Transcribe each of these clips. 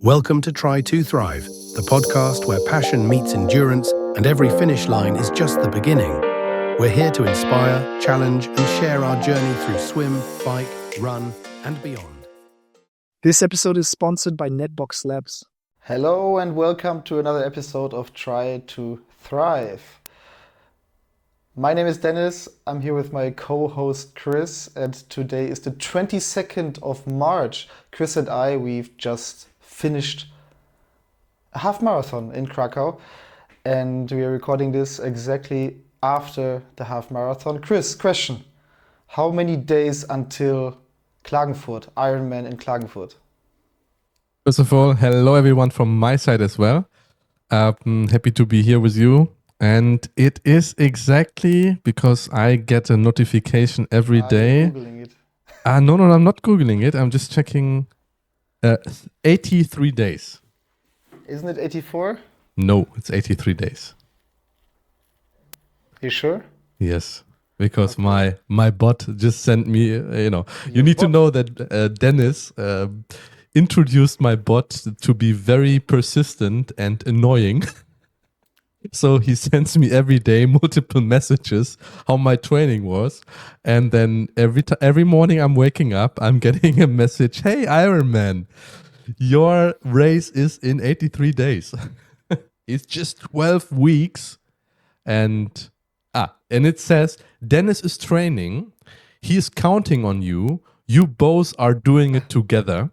Welcome to Try to Thrive, the podcast where passion meets endurance and every finish line is just the beginning. We're here to inspire, challenge, and share our journey through swim, bike, run, and beyond. This episode is sponsored by Netbox Labs. Hello and welcome to another episode of Try to Thrive. My name is Dennis. I'm here with my co-host Chris, and today is the 22nd of March. Chris and we've just finished a half marathon in Krakow, and we are recording this exactly after the half marathon. Chris, question: how many days until Klagenfurt, Ironman in Klagenfurt? First of all, hello everyone from my side as well. Happy to be here with you. And it is exactly because I get a notification every day. I'm Googling it. No, I'm not Googling it. I'm just checking 83 days. Isn't it 84? No, it's 83 days. You sure? Yes, because my bot just sent me, you need to know that Dennis introduced my bot to be very persistent and annoying. So he sends me every day multiple messages how my training was, and then every morning I'm waking up, I'm getting a message: "Hey Ironman, your race is in 83 days." It's just 12 weeks, and it says Dennis is training. He is counting on you. You both are doing it together.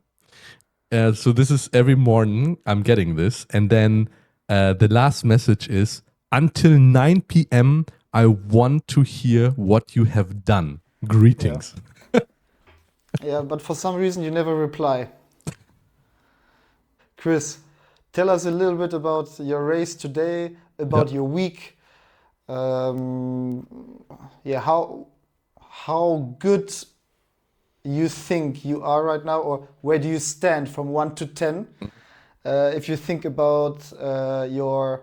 So this is every morning I'm getting this, and then. The last message is, until 9 p.m., I want to hear what you have done. Greetings. Yeah, but for some reason you never reply. Chris, tell us a little bit about your race today, about your week. How good you think you are right now, or where do you stand from 1 to 10? If you think about your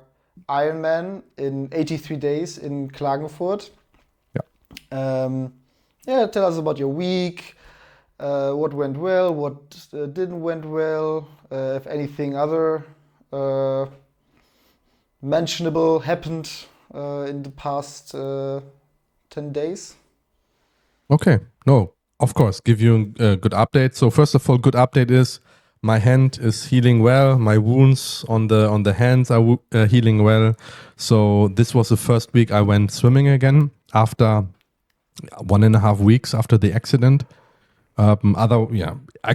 Ironman in 83 days in Klagenfurt. Tell us about your week, what went well, what didn't went well, if anything other mentionable happened in the past 10 days. Okay, no, of course, give you a good update. So first of all, good update is my hand is healing well. My wounds on the hands are healing well. So this was the first week I went swimming again after 1.5 weeks after the accident. I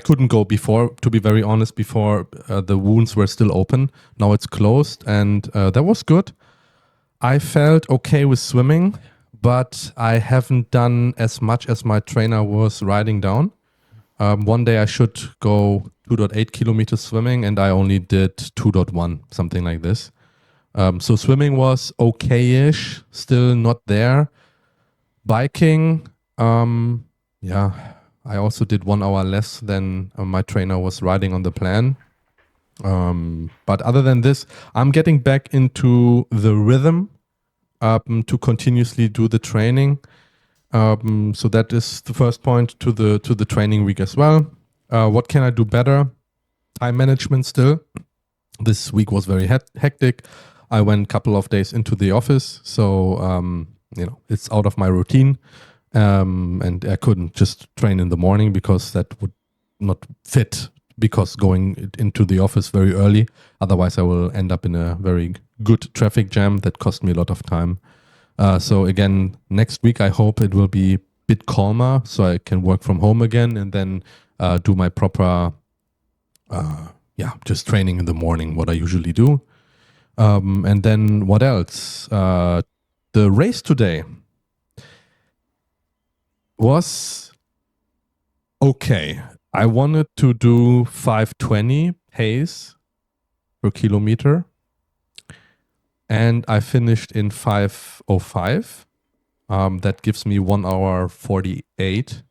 couldn't go before, to be very honest, before the wounds were still open. Now it's closed, and that was good. I felt okay with swimming, but I haven't done as much as my trainer was writing down. One day I should go 2.8 kilometers swimming, and I only did 2.1, something like this. So swimming was okay-ish, still not there. Biking, I also did 1 hour less than my trainer was writing on the plan. But other than this, I'm getting back into the rhythm to continuously do the training. So that is the first point to the training week as well. What can I do better? Time management still. This week was very hectic. I went a couple of days into the office, so it's out of my routine, and I couldn't just train in the morning because that would not fit. Because going into the office very early, otherwise I will end up in a very good traffic jam that cost me a lot of time. So again, next week I hope it will be a bit calmer, so I can work from home again, and then do my proper, just training in the morning, what I usually do. And then what else? The race today was okay. I wanted to do 5:20 pace per kilometer. And I finished in 5:05. That gives me 1 hour 48.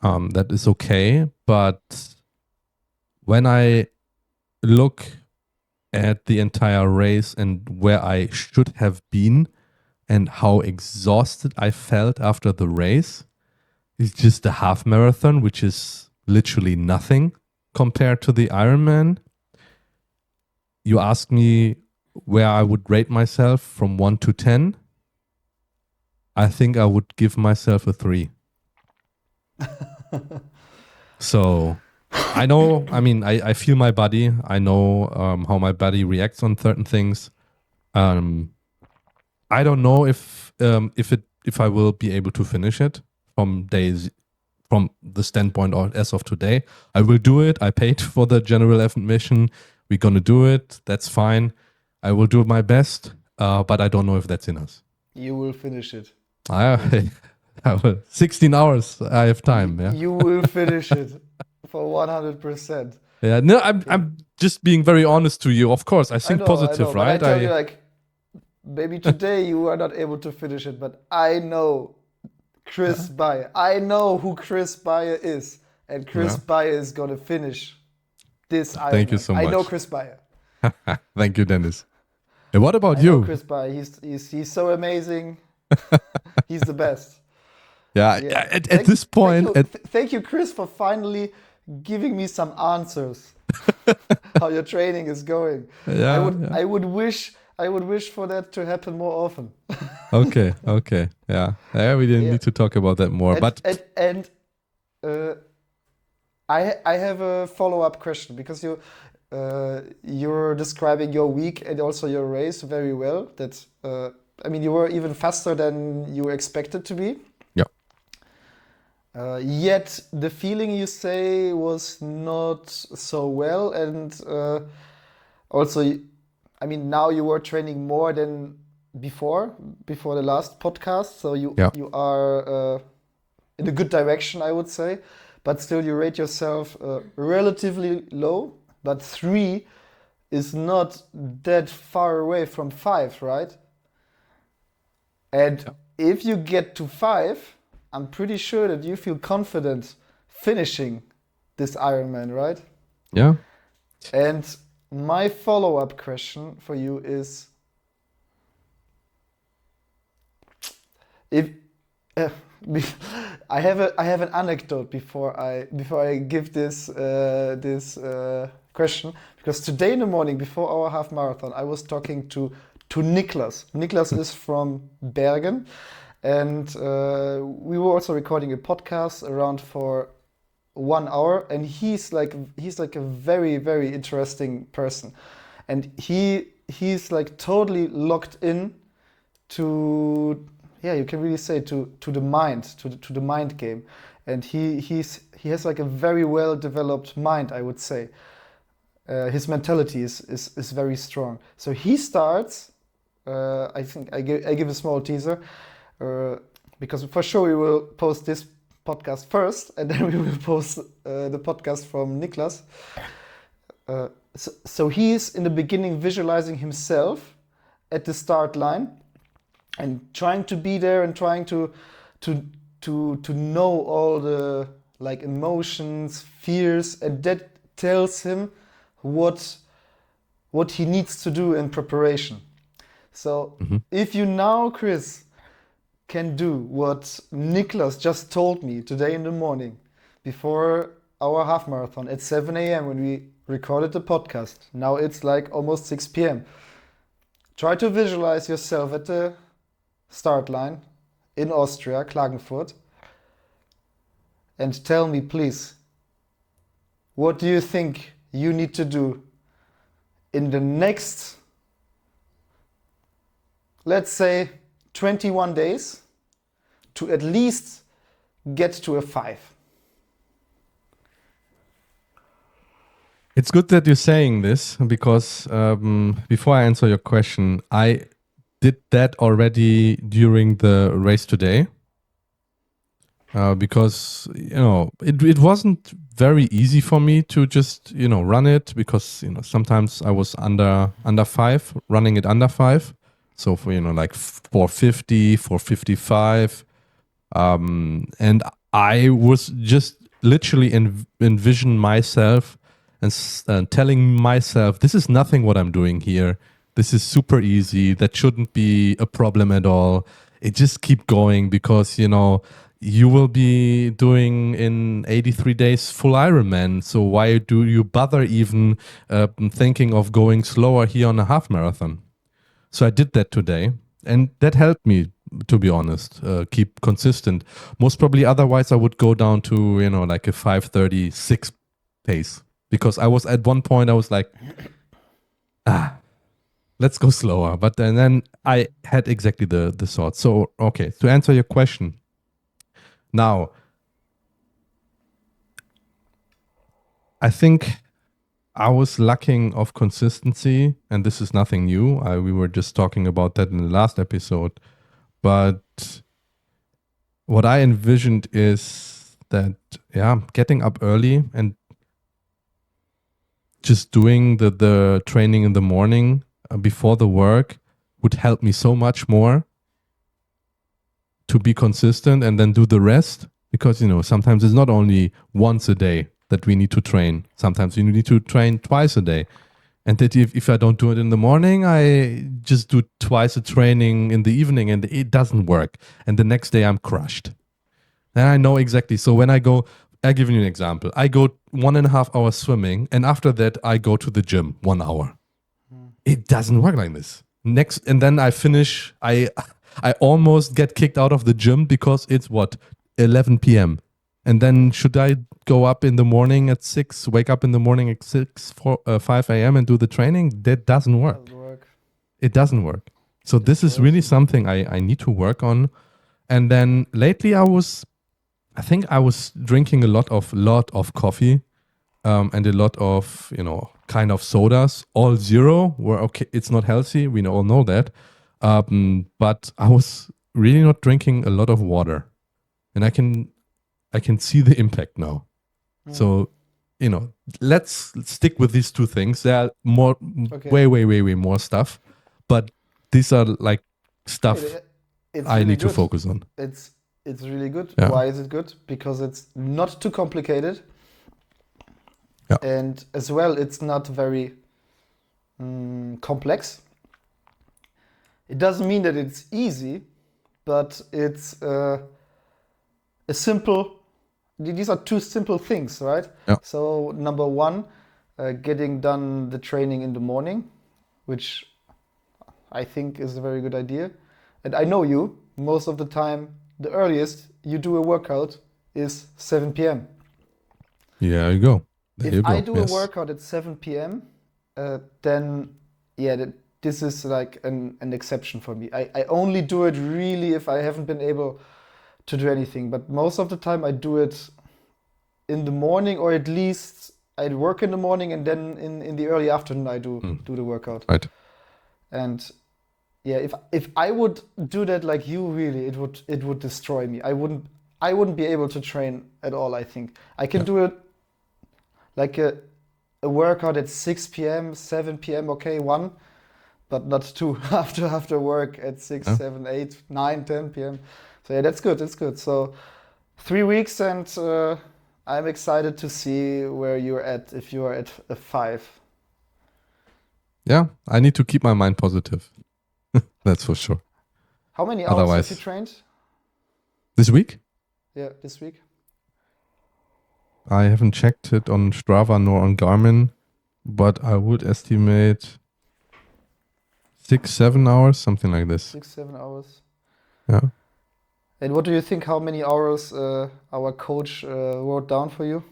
That is okay. But when I look at the entire race and where I should have been and how exhausted I felt after the race, it's just a half marathon, which is literally nothing compared to the Ironman. you ask me where I would rate myself from 1 to 10, I think I would give myself a 3. So I know, I mean, I feel my body. I know how my body reacts on certain things. I don't know if I will be able to finish it from the standpoint or as of today. I will do it. I paid for the general admission. We're gonna do it. That's fine. I will do my best, but I don't know if that's in us. You will finish it. I will. 16 hours. I have time. Yeah. You will finish it for 100%. Yeah. No, I'm just being very honest to you. Of course, I think I know, positive, but right? I tell you, like, maybe today you are not able to finish it, but I know Chris Bayer. I know who Chris Bayer is, and Chris Bayer is gonna finish this Ironman. Thank you so much. I know Chris Bayer. Thank you, Dennis. And what about I you? know Chris Bayer. He's so amazing. He's the best. Yeah. At this point, thank you, Chris, for finally giving me some answers. How your training is going. Yeah, I would wish for that to happen more often. Okay. Yeah. We didn't need to talk about that more. I have a follow-up question, because you're describing your week and also your race very well. That I mean, you were even faster than you expected to be. Yeah. Yet the feeling, you say, was not so well, and also, I mean, now you were training more than before the last podcast, so you are in a good direction, I would say, but still you rate yourself relatively low, but 3 is not that far away from 5, right? And if you get to 5, I'm pretty sure that you feel confident finishing this Ironman, right? Yeah. And my follow-up question for you is, if I have an anecdote before I give this question, because today in the morning before our half marathon I was talking to Niklas. Niklas is from Bergen, and we were also recording a podcast around for 1 hour, and he's like a very, very interesting person, and he's like totally locked in to, you can really say, to the mind, to the mind game, and he has like a very well developed mind, I would say. His mentality is very strong. So he starts. I think I give a small teaser, because for sure we will post this podcast first, and then we will post the podcast from Niklas. So he is in the beginning visualizing himself at the start line and trying to be there and trying to know all the like emotions, fears, and that tells him what he needs to do in preparation. So if you now, Chris, can do what Niklas just told me today in the morning before our half marathon at 7 a.m. when we recorded the podcast. Now it's like almost 6 p.m. Try to visualize yourself at the start line in Austria, Klagenfurt, and tell me, please, what do you think you need to do in the next, let's say, 21 days to at least get to a 5? It's good that you're saying this, because before I answer your question, I did that already during the race today. Because, it wasn't very easy for me to just, run it, because, sometimes I was under 5, running it under 5. So for, like 450, 455. And I was just literally envision myself and telling myself, this is nothing what I'm doing here. This is super easy. That shouldn't be a problem at all. It just keep going, because, you will be doing in 83 days full Ironman. So why do you bother even thinking of going slower here on a half marathon? So I did that today, and that helped me, to be honest, keep consistent. Most probably, otherwise, I would go down to like a 5:36 pace, because I was at one point I was like, let's go slower. But then I had exactly the thought. So okay, to answer your question, now I think I was lacking of consistency, and this is nothing new. We were just talking about that in the last episode. But what I envisioned is that, getting up early and just doing the training in the morning before the work would help me so much more to be consistent and then do the rest. Because, sometimes it's not only once a day that we need to train. Sometimes you need to train twice a day. And that if I don't do it in the morning, I just do twice a training in the evening and it doesn't work. And the next day I'm crushed. And I know exactly. So when I'll give you an example. I go 1.5 hours swimming, and after that I go to the gym 1 hour. It doesn't work like this. And then I finish. I almost get kicked out of the gym because it's 11 p.m. And then should I go up in the morning at 6, wake up in the morning at 5 a.m. and do the training? That doesn't work. It doesn't work. So this is really something I need to work on. And then lately I think I was drinking a lot of coffee and a lot of, kind of sodas, all zero, where, okay, it's not healthy. We all know that. But I was really not drinking a lot of water. And I can see the impact now. So, let's stick with these two things. There are way more stuff, but these are like stuff I need to focus on. It's really good. Yeah. Why is it good? Because it's not too complicated. Yeah. And as well, it's not very complex. It doesn't mean that it's easy, but it's a simple. These are two simple things, right? Yeah. So number one, getting done the training in the morning, which I think is a very good idea. And I know you, most of the time, the earliest you do a workout is 7 p.m. Yeah, you go. If I do a workout at 7 p.m., then this is like an exception for me. I only do it really if I haven't been able to do anything. But most of the time I do it in the morning, or at least I work in the morning and then in the early afternoon I do the workout. Right. And if I would do that like you, really, it would destroy me. I wouldn't be able to train at all, I think. I can do it like a workout at 6 p.m., 7 p.m., okay, 1, but not 2 after work at 6, 7, 8, 9, 10 p.m. So that's good, that's good. So 3 weeks, and I'm excited to see where you're at, if you're at a 5. Yeah, I need to keep my mind positive. That's for sure. How many hours have you trained? This week? Yeah, this week. I haven't checked it on Strava nor on Garmin, but I would estimate 6-7 hours, something like this. 6-7 hours. Yeah. And what do you think, how many hours our coach wrote down for you?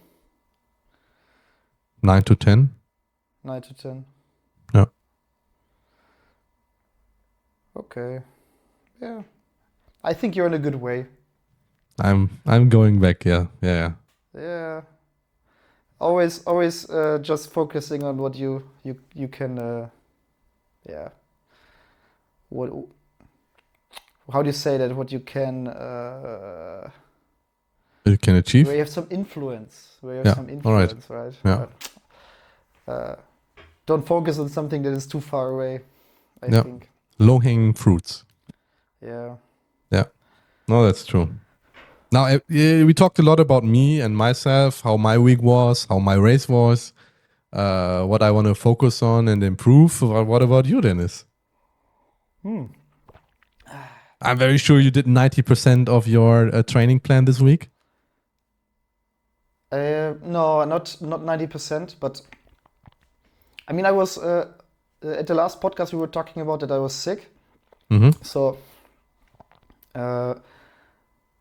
9 to 10. 9 to 10. Yeah. Okay. Yeah. I think you're in a good way. I'm going back, yeah. Yeah. Always just focusing on what you can what, how do you say that, what you can achieve? where you have some influence, all right. Right? Yeah. Don't focus on something that is too far away, I think. Low-hanging fruits. Yeah. No, that's true. Now, we talked a lot about me and myself, how my week was, how my race was, what I want to focus on and improve. What about you, Dennis? I'm very sure you did 90% of your training plan this week. No, not 90%, but I mean, I was at the last podcast we were talking about that I was sick. Mm-hmm. So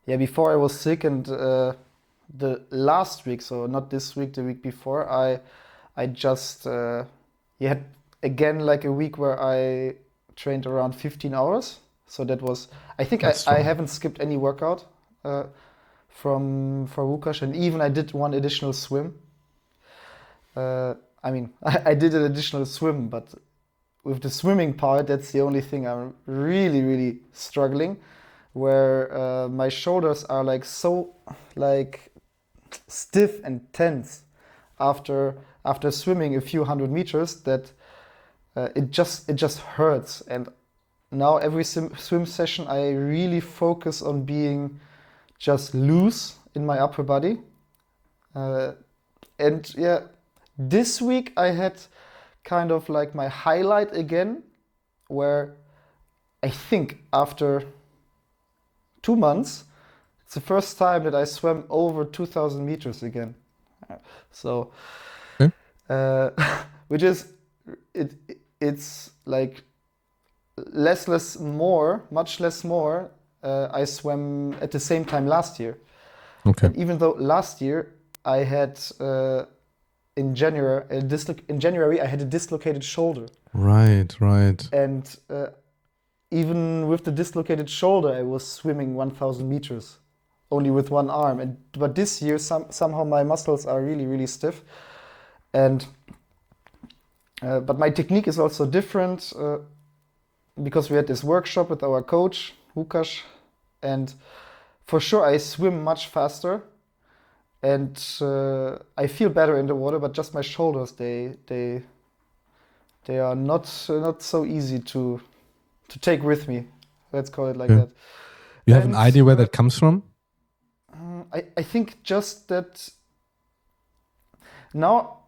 yeah, before I was sick and the last week, so not this week, the week before, I just had again like a week where I trained around 15 hours. So that was, I think That's I strong. haven't skipped any workout for Wukash, and even I did one additional swim. I mean, I did an additional swim, but with the swimming part, that's the only thing I'm really, really struggling, where my shoulders are like so like stiff and tense after swimming a few hundred meters that it just hurts. And now every swim session, I really focus on being just loose in my upper body. And yeah, this week I had kind of like my highlight again, where I think after 2 months, it's the first time that I swam over 2,000 meters again. So, Okay. which is it's like much less more. I swam at the same time last year, Okay. and even though last year I had in January I had a dislocated shoulder, Right. and even with the dislocated shoulder, I was swimming 1,000 meters only with one arm. But this year, somehow my muscles are really, really stiff. And but my technique is also different because we had this workshop with our coach, Wukash, and for sure I swim much faster. And I feel better in the water, but just my shoulders, they are not so easy to take with me. Let's call it like Yeah. that. You have an And, idea where that comes from? I think just that now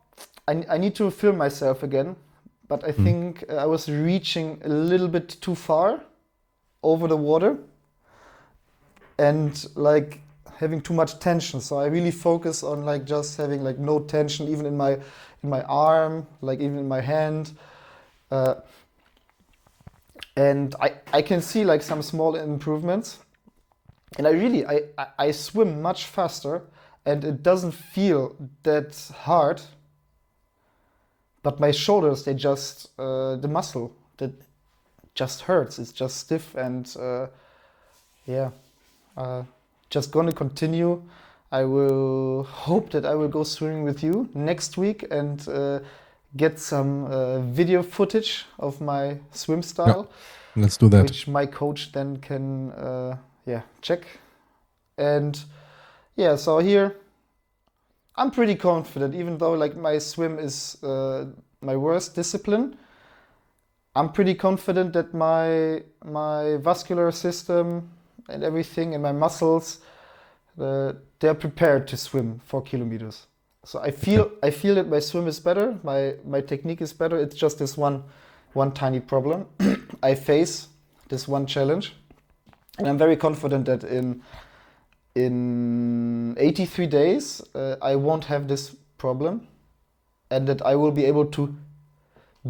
I need to film myself again, but I think I was reaching a little bit too far over the water and like having too much tension. So I really focus on like just having like no tension, even in my arm, like even in my hand. And I can see like some small improvements, and I swim much faster, and it doesn't feel that hard, but my shoulders, they just the muscle that just hurts, it's just stiff. And just gonna continue. I will hope that I will go swimming with you next week and get some video footage of my swim style, Let's do that. which my coach then can check. And yeah, so here I'm pretty confident, even though like my swim is my worst discipline. I'm pretty confident that my vascular system and everything and my muscles, they're prepared to swim 4 kilometers. So I feel that my swim is better, my technique is better. It's just this one tiny problem I face, this one challenge, and I'm very confident that in 83 days I won't have this problem, and that I will be able to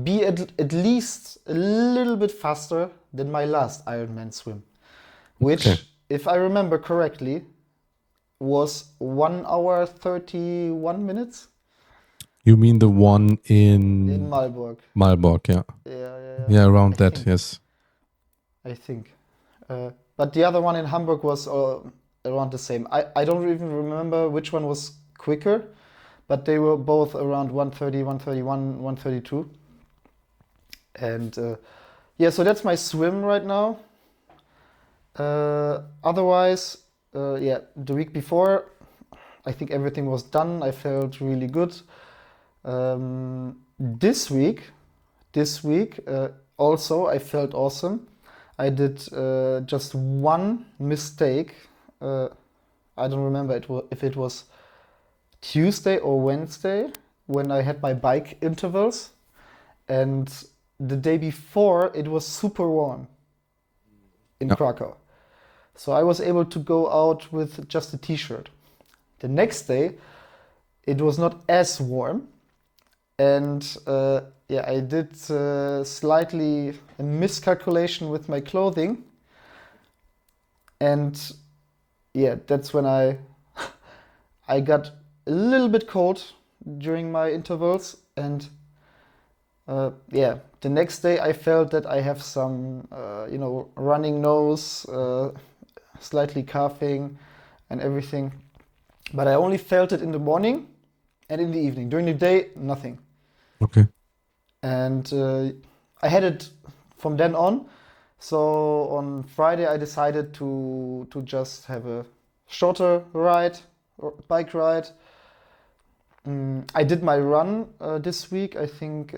be at least a little bit faster than my last Ironman swim, which, Okay. if I remember correctly, was 1 hour 31 minutes You mean the one in in Malbork. Malbork, yeah. Yeah, Around I that, think. yes. I think. But the other one in Hamburg was around the same. I don't even remember which one was quicker, but they were both around 130, 131, 132. And so that's my swim right now. Otherwise, the week before, I think everything was done. I felt really good. This week, also I felt awesome. I did just one mistake. I don't remember if it was Tuesday or Wednesday when I had my bike intervals, and the day before it was super warm. in Yeah. Krakow. So I was able to go out with just a t-shirt. The next day, it was not as warm, and I did slightly a miscalculation with my clothing, and that's when I got a little bit cold during my intervals, and the next day I felt that I have some running nose, slightly coughing, and everything. But I only felt it in the morning and in the evening. During the day, nothing. Okay. And I had it from then on. So on Friday, I decided to just have a shorter ride, or bike ride. I did my run this week. I think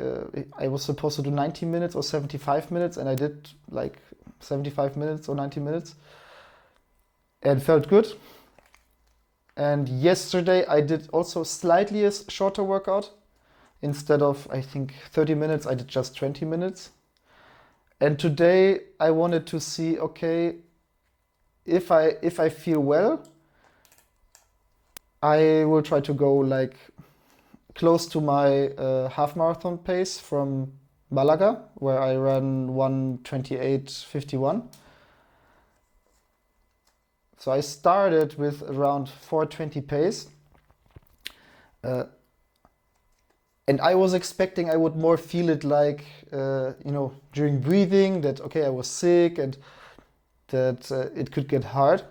I was supposed to do 90 minutes or 75 minutes, and I did like 75 minutes or 90 minutes. And felt good. And yesterday I did also slightly a shorter workout. Instead of, I think, 30 minutes, I did just 20 minutes. And today I wanted to see, okay, if I feel well, I will try to go like close to my half marathon pace from Malaga, where I ran 1:28:51. So I started with around 4:20 pace. And I was expecting I would more feel it like, during breathing, that, okay, I was sick and that it could get hard.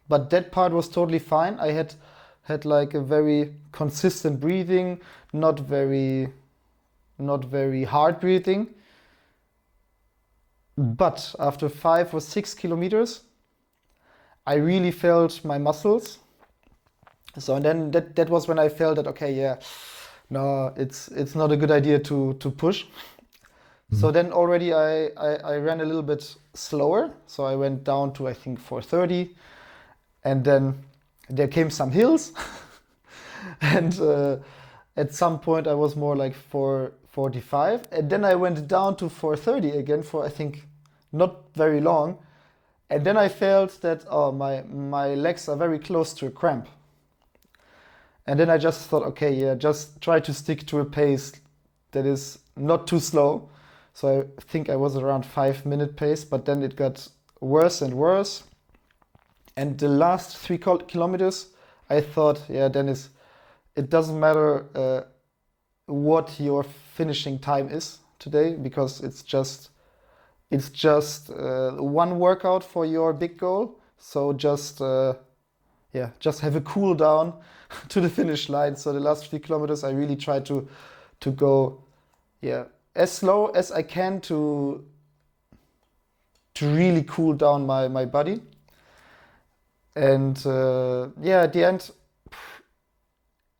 But that part was totally fine. I had like a very consistent breathing, not very hard breathing. But after 5 or 6 kilometers, I really felt my muscles. So and then that was when I felt that, okay, no, it's not a good idea to push. So then already I ran a little bit slower. So I went down to, I think, 4:30, and then there came some hills, and at some point I was more like 4:45, and then I went down to 4:30 again for, I think, not very long. And then I felt that, my legs are very close to a cramp. And then I just thought, okay, just try to stick to a pace that is not too slow. So I think I was around 5-minute pace, but then it got worse and worse. And the last 3 kilometers, I thought, Dennis, it doesn't matter what your finishing time is today, because it's just one workout for your big goal. So just have a cool down to the finish line. So the last 3 kilometers, I really tried to go, as slow as I can to really cool down my body. And at the end,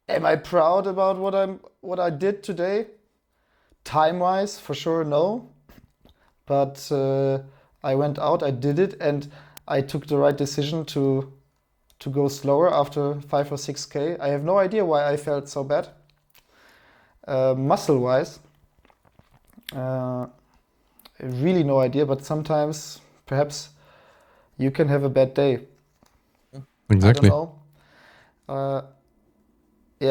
am I proud about what I did today? Time-wise, for sure, no. But I went out, I did it, and I took the right decision to go slower after 5 or 6K. I have no idea why I felt so bad. Muscle-wise, really no idea, but sometimes perhaps you can have a bad day. Exactly. I don't know.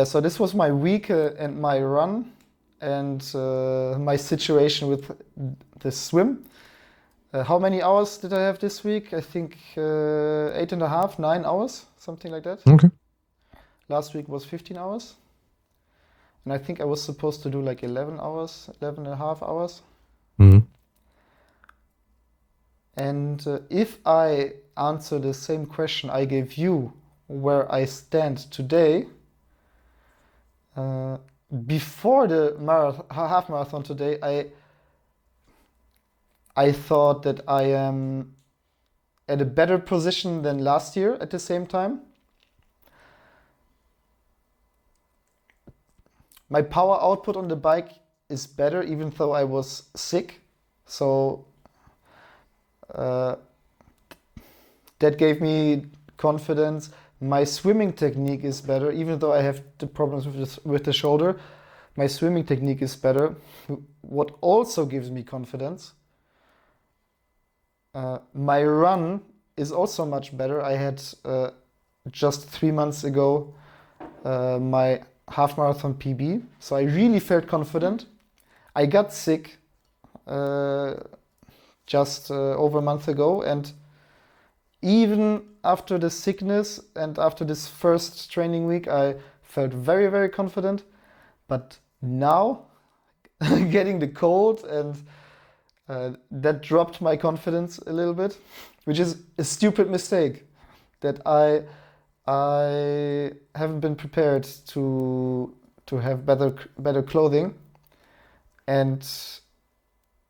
So this was my week and my run and my situation with the swim. How many hours did I have this week? I think 8.5, 9 hours, something like that. Okay. Last week was 15 hours. And I think I was supposed to do like 11 hours, 11.5 hours. Mm-hmm. And if I answer the same question I gave you, where I stand today, before the half marathon today, I thought that I am at a better position than last year at the same time. My power output on the bike is better, even though I was sick. So that gave me confidence. My swimming technique is better, even though I have the problems with the shoulder. My swimming technique is better. What also gives me confidence My run is also much better. I had just 3 months ago my half marathon PB, so I really felt confident. I got sick just over a month ago, and even after the sickness and after this first training week, I felt very, very confident. But now, getting the cold and that dropped my confidence a little bit, which is a stupid mistake that I haven't been prepared to have better clothing. And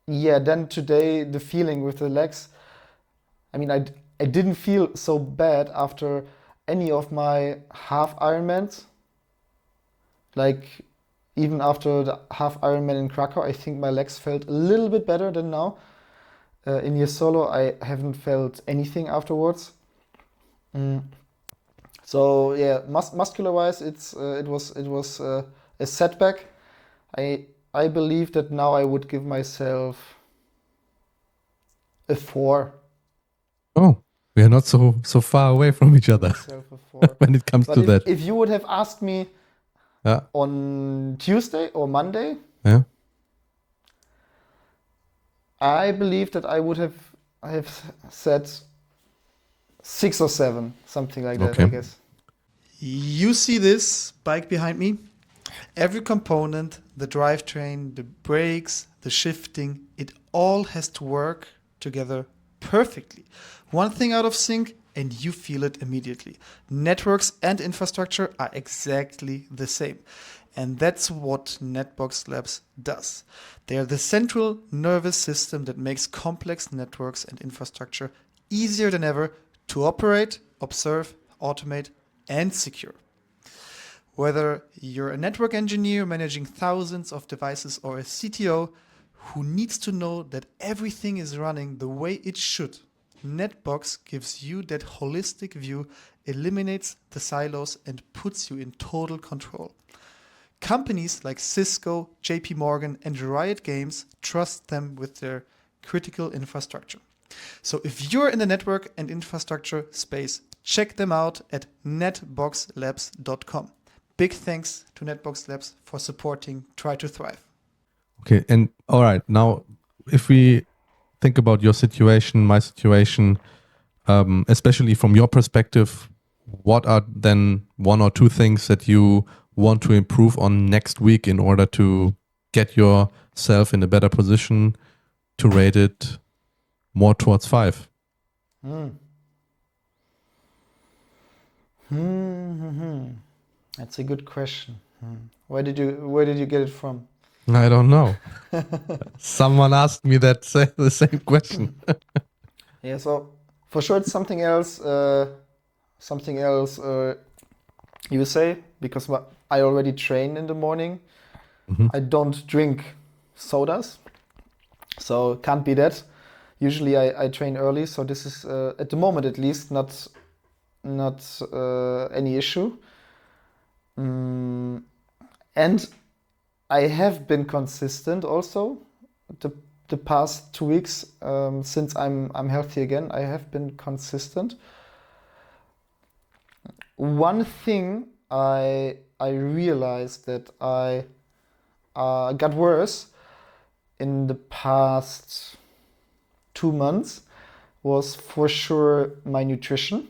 yeah, then today the feeling with the legs, I mean, I didn't feel so bad after any of my half Ironmans. Like even after the half Ironman in Krakow, I think my legs felt a little bit better than now. In year solo, I haven't felt anything afterwards. So yeah, muscular wise, it was a setback. I believe that now I would give myself a 4. Oh, we are not so far away from each other Myself a 4. when it comes But to that. if you would have asked me Yeah, on Tuesday or Monday, yeah. I believe that I have said 6 or 7, something like that, Okay. I guess. You see this bike behind me? Every component, the drivetrain, the brakes, the shifting, it all has to work together perfectly. One thing out of sync and you feel it immediately. Networks and infrastructure are exactly the same. And that's what Netbox Labs does. They are the central nervous system that makes complex networks and infrastructure easier than ever to operate, observe, automate, and secure. Whether you're a network engineer managing thousands of devices or a CTO who needs to know that everything is running the way it should, Netbox gives you that holistic view, eliminates the silos, and puts you in total control. Companies like Cisco, JP Morgan, and Riot Games trust them with their critical infrastructure. So if you're in the network and infrastructure space, check them out at netboxlabs.com. Big thanks to Netbox Labs for supporting Try to Thrive. Okay, and all right, now if we think about your situation, my situation, especially from your perspective, what are then 1 or 2 things that you want to improve on next week in order to get yourself in a better position to rate it more towards 5? That's a good question. Where did you get it from? I don't know. Someone asked me the same question. Yeah, so for sure it's something else. You say, because I already train in the morning. I don't drink sodas, so can't be that. Usually I train early, so this is at the moment at least not any issue. And I have been consistent also the past 2 weeks since I'm healthy again. I have been consistent. One thing I realized that I got worse in the past 2 months was for sure my nutrition.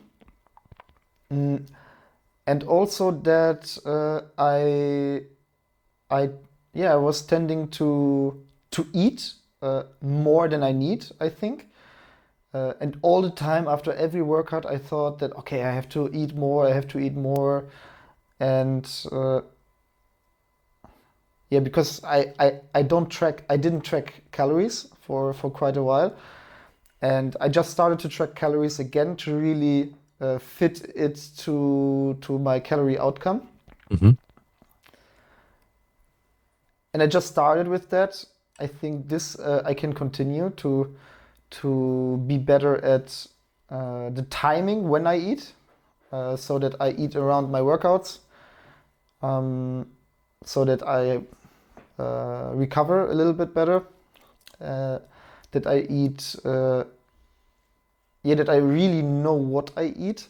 And also that I was tending to eat more than I need, I think. And all the time after every workout, I thought that, okay, I have to eat more, And because I didn't track calories for quite a while. And I just started to track calories again to really fit it to my calorie outcome. And I just started with that. I think this I can continue to be better at the timing when I eat, so that I eat around my workouts, so that I recover a little bit better, that I eat that I really know what I eat.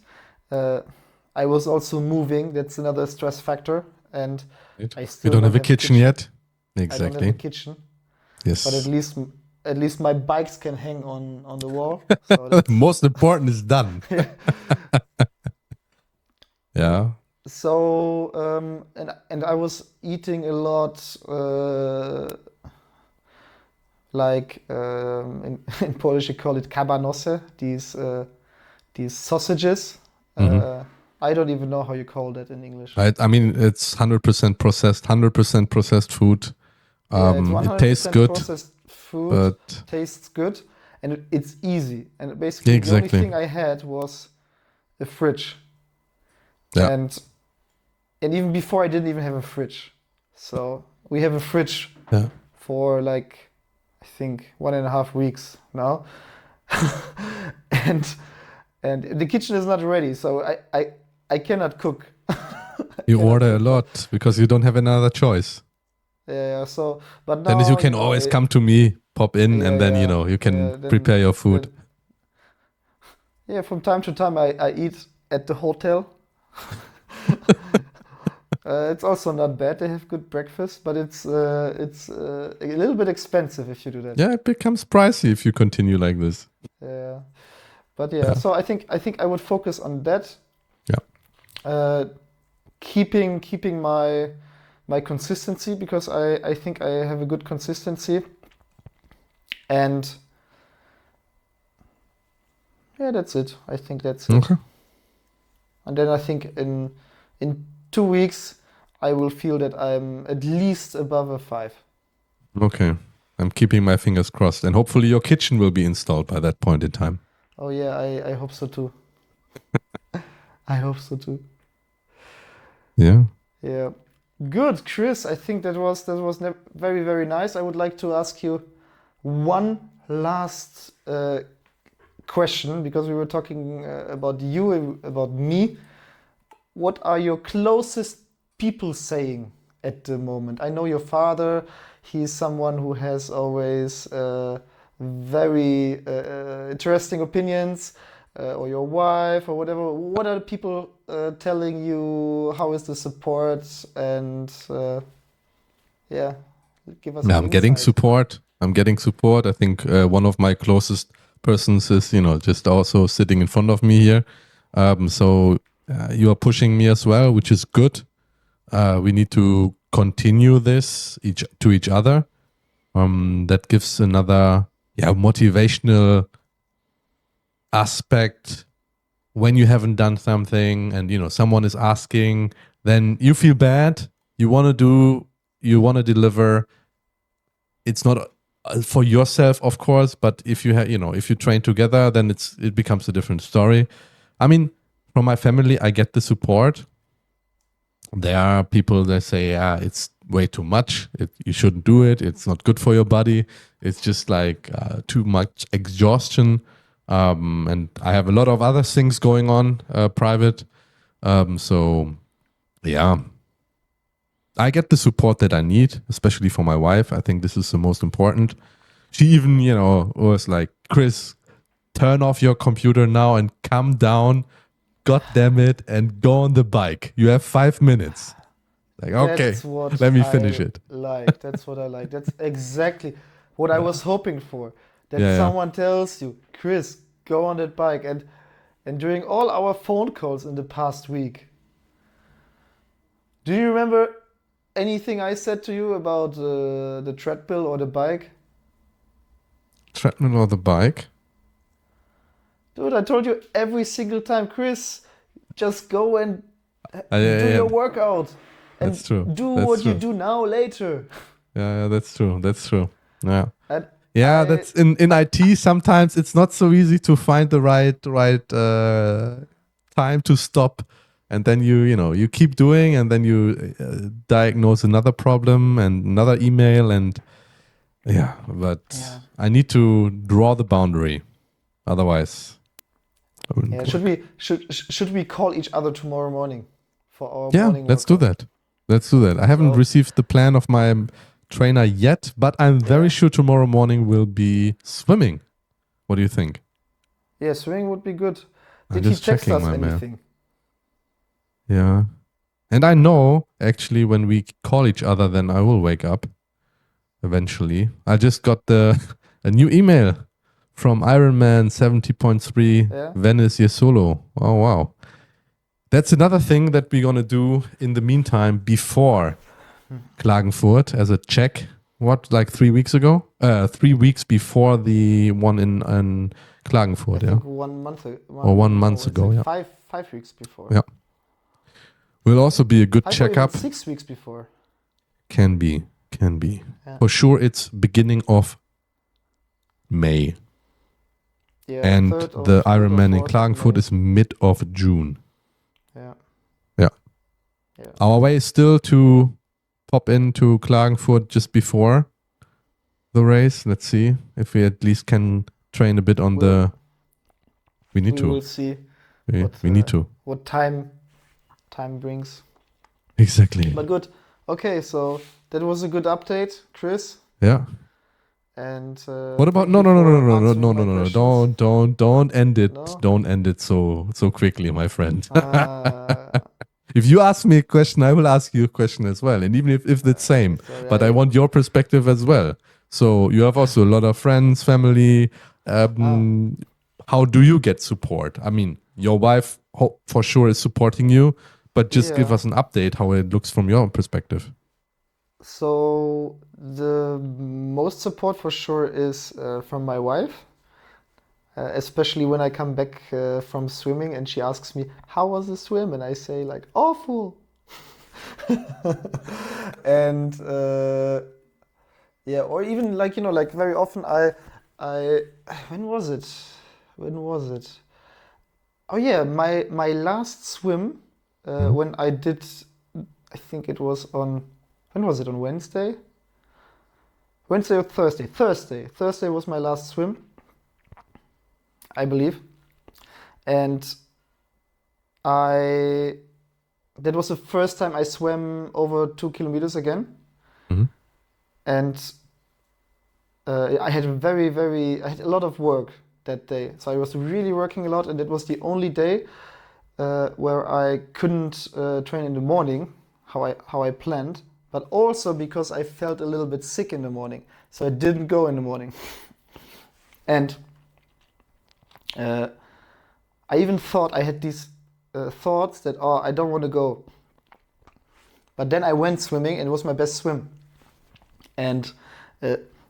I was also moving. That's another stress factor, and Right. I You still don't have a kitchen yet? I don't have a Exactly. kitchen, but Yes. at least my bikes can hang on the wall. So that's Most important is done. Yeah. so and I was eating a lot like in Polish you call it kabanosy, these sausages. Hmm. I don't even know how you call that in English. Right. I mean, it's 100% processed, 100% processed food. Yeah, it's It tastes 100% good, processed food, but tastes good, and it's easy. And yeah, basically, the only exactly. thing I had was a fridge, Yeah. and even before I didn't even have a fridge. So we have a fridge Yeah. for like I think 1.5 weeks now, and the kitchen is not ready, so I cannot cook. I You cannot order a cook, but lot because you don't have another choice. yeah. So but Then you now can always come to me, pop in, and then you can yeah. prepare your food. Then yeah. From time to time, I eat at the hotel. It's also not bad. They have good breakfast, but it's a little bit expensive if you do that. Yeah, it becomes pricey if you continue like this. Yeah, but yeah. Yeah. So I think I would focus on that. Yeah. Uh, keeping my consistency because I think I have a good consistency, and yeah, that's it. I think that's it. Okay. And then I think in 2 weeks I will feel that I'm at least above a 5. Okay. I'm keeping my fingers crossed, and hopefully your kitchen will be installed by that point in time. Oh yeah, I hope so too. I hope so too. Yeah. Yeah. Good, Chris. I think that was very very nice. I would like to ask you one last question because we were talking about you, about me. What are your closest people saying at the moment? I know your father. He's someone who has always very interesting opinions, or your wife, or whatever. What are people telling you? How is the support? And yeah, give us Yeah, an I'm getting insight. support. I'm getting support. I think one of my closest persons is, just also sitting in front of me here. So you are pushing me as well, which is good. We need to continue this to each other. That gives another, motivational aspect when you haven't done something and someone is asking, then you feel bad. You want to deliver. It's not for yourself, of course, but if you if you train together, then it becomes a different story. I mean, from my family, I get the support. There are people that say, yeah, it's way too much. You shouldn't do it. It's not good for your body. It's just like too much exhaustion. And I have a lot of other things going on private. So, yeah, I get the support that I need, especially for my wife. I think this is the most important. She even, was like, Chris, turn off your computer now and come down. God damn it. And go on the bike. You have 5 minutes. Like, okay, That's what let me finish I it. like. That's what I like. That's exactly what I was hoping for. That Yeah, yeah. someone tells you, Chris, go on that bike. And during all our phone calls in the past week, do you remember anything I said to you about the treadmill or the bike? Treadmill or the bike? Dude, I told you every single time, Chris, just go and Yeah, do yeah, your workout and that's true. do That's what you true. do now later. Yeah, that's true. That's true. Yeah. And Yeah, I, that's in I IT. Sometimes it's not so easy to find the right time to stop, and then you keep doing, and then you diagnose another problem and another email, and yeah. But yeah. I need to draw the boundary, otherwise it wouldn't Yeah, should work. we should we call each other tomorrow morning for our Yeah, morning let's do workout? that. Let's do that. I haven't So received the plan of my trainer yet, but I'm very yeah, sure tomorrow morning will be swimming. What do you think? Yeah, swimming would be good. I'm Did he just text checking us my mail. anything? Yeah. And I know actually when we call each other, then I will wake up eventually. I just got a new email from Ironman 70.3 Yeah. Venice Jesolo. Oh, wow. That's another thing that we're going to do in the meantime before Klagenfurt as a check. What, like 3 weeks ago? 3 weeks before the one in Klagenfurt, I yeah? think 1 month ago. Or 1 month It's ago, like yeah. 5 weeks before. Yeah. Will also be a good 5 or even checkup. 6 weeks before. Can be. Yeah. For sure, it's beginning of May. Yeah. And third or the third or Ironman in 4th of Klagenfurt May. is mid of June. Yeah. Yeah. Yeah. Our way is still to pop into Klagenfurt just before the race. Let's see if we at least can train a bit on Well, We need we to. will see We need to. what time brings. Exactly. But good. Okay, so that was a good update, Chris. Yeah. And What about thank you for answering my no. questions. Don't end it. No? Don't end it so quickly, my friend. Uh, If you ask me a question, I will ask you a question as well. And even if it's the same, sorry, but I want your perspective as well. So you have also a lot of friends, family. How do you get support? I mean, your wife for sure is supporting you, but just give Yeah. us an update how it looks from your perspective. So the most support for sure is from my wife, especially when I come back from swimming and she asks me, "How was the swim?" And I say like, "Awful." And yeah, or even like like very often I when was it? Oh yeah, my last swim when I did, I think it was on, when was it, on Wednesday? Wednesday or Thursday? Thursday was my last swim, I believe. And that was the first time I swam over 2 kilometers again. Mhm. And I had I had a lot of work that day. So I was really working a lot, and it was the only day where I couldn't train in the morning how I planned, but also because I felt a little bit sick in the morning, so I didn't go in the morning. And I even thought I had these thoughts that, oh, I don't want to go. But then I went swimming and it was my best swim. And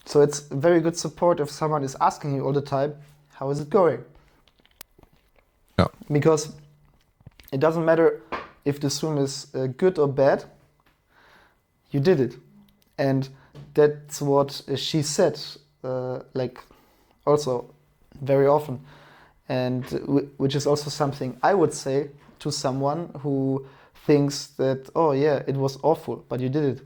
so it's very good support if someone is asking you all the time, how is it going? Yeah. Because it doesn't matter if the swim is good or bad, you did it. And that's what she said, like also very often. And which is also something I would say to someone who thinks that, oh yeah, it was awful, but you did it.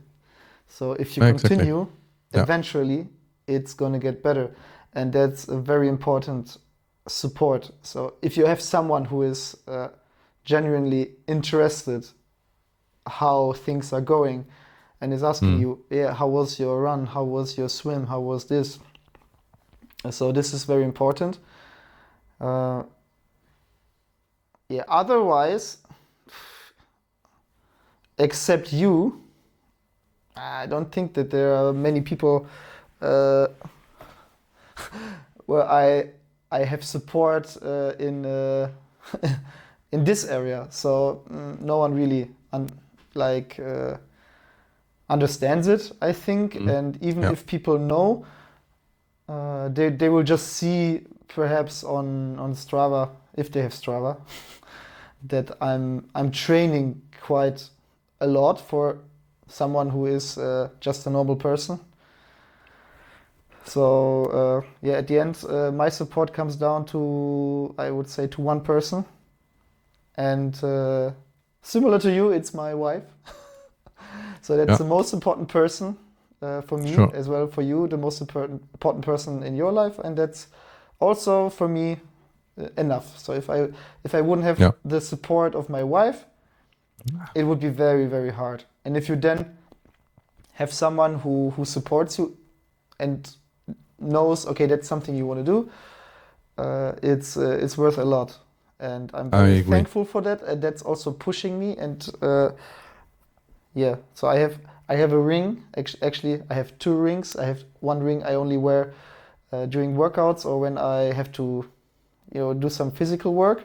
So if you Exactly. continue, Yeah. eventually it's going to get better. And that's a very important support. So if you have someone who is genuinely interested how things are going and is asking you, yeah, how was your run? How was your swim? How was this? So this is very important. Yeah, otherwise, except you, I don't think that there are many people where I have support in in this area. So no one really understands it, I think. And even if people know, they will just see perhaps on Strava, if they have Strava, that I'm training quite a lot for someone who is just a normal person. So yeah, at the end, my support comes down to, I would say, to one person, and similar to you, it's my wife. So that's the most important person for me, Sure. as well for you, the most important person in your life, and that's also for me enough. So if I wouldn't have the support of my wife, it would be very, very hard. And if you then have someone who supports you and knows, okay, that's something you want to do, it's worth a lot, and I'm I very agree. thankful for that. And that's also pushing me. And yeah, so I have a ring. Actually, I have two rings. I have one ring I only wear during workouts or when I have to, do some physical work.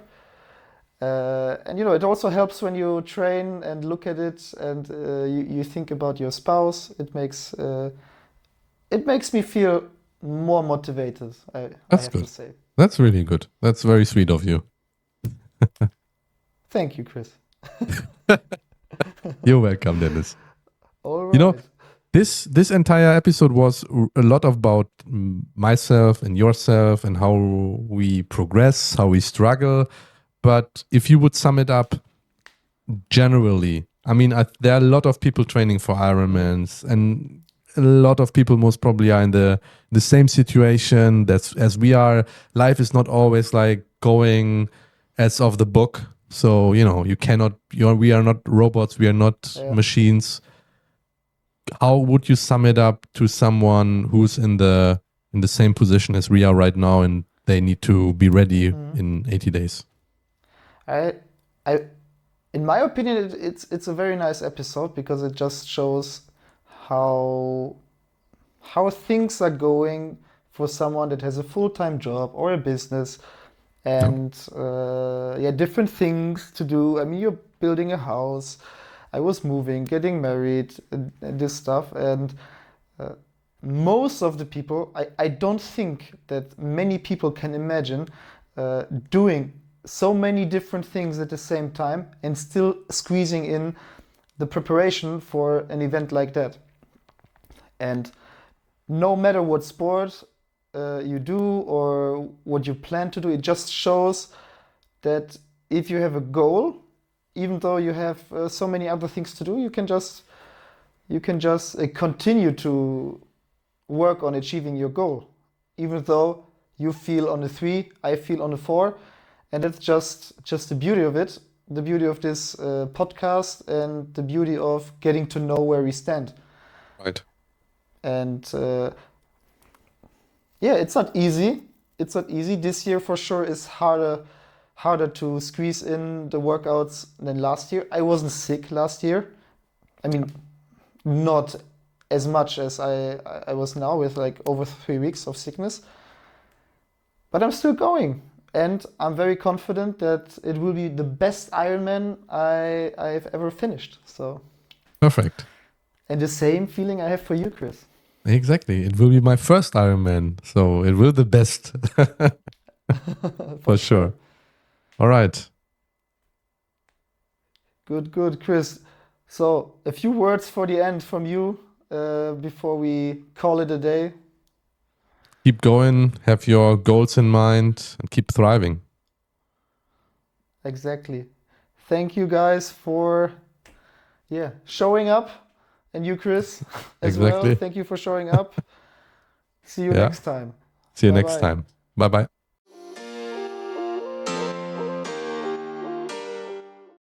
And it also helps when you train and look at it and you think about your spouse. It makes me feel more motivated. I That's have to good. say. That's really good. That's very sweet of you. Thank you, Chris. You're welcome, Dennis. All You know, right. this entire episode was a lot about myself and yourself and how we progress, how we struggle. But if you would sum it up generally, I mean, there are a lot of people training for Ironmans, and a lot of people most probably are in the same situation that's as we are. Life is not always like going as of the book. So, you cannot, we are not robots, we are not Yeah. machines. How would you sum it up to someone who's in the same position as we are right now and they need to be ready in 80 days? I, I, in my opinion, it's a very nice episode because it just shows how how things are going for someone that has a full-time job or a business No. and yeah, different things to do. I mean, you're building a house. I was moving, getting married, and this stuff. And most of the people, I don't think that many people can imagine doing so many different things at the same time and still squeezing in the preparation for an event like that. And no matter what sport you do or what you plan to do, it just shows that if you have a goal, even though you have so many other things to do, you can just continue to work on achieving your goal, even though you feel on a 3, I feel on a 4, and that's just the beauty of it, the beauty of this podcast, and the beauty of getting to know where we stand. Right. And yeah, it's not easy. It's not easy. This year for sure is harder to squeeze in the workouts than last year. I wasn't sick last year. I mean, not as much as I was now with like over 3 weeks of sickness. But I'm still going. And I'm very confident that it will be the best Ironman I've ever finished. So, Perfect. and the same feeling I have for you, Chris. Exactly. It will be my first Ironman, so it will the best. For sure. All right. Good, Chris. So, a few words for the end from you before we call it a day. Keep going, have your goals in mind, and keep thriving. Exactly. Thank you guys for showing up, and you, Chris, as well. Exactly. Thank you for showing up. See you Yeah. next time. See you next Bye-bye. time. Bye bye.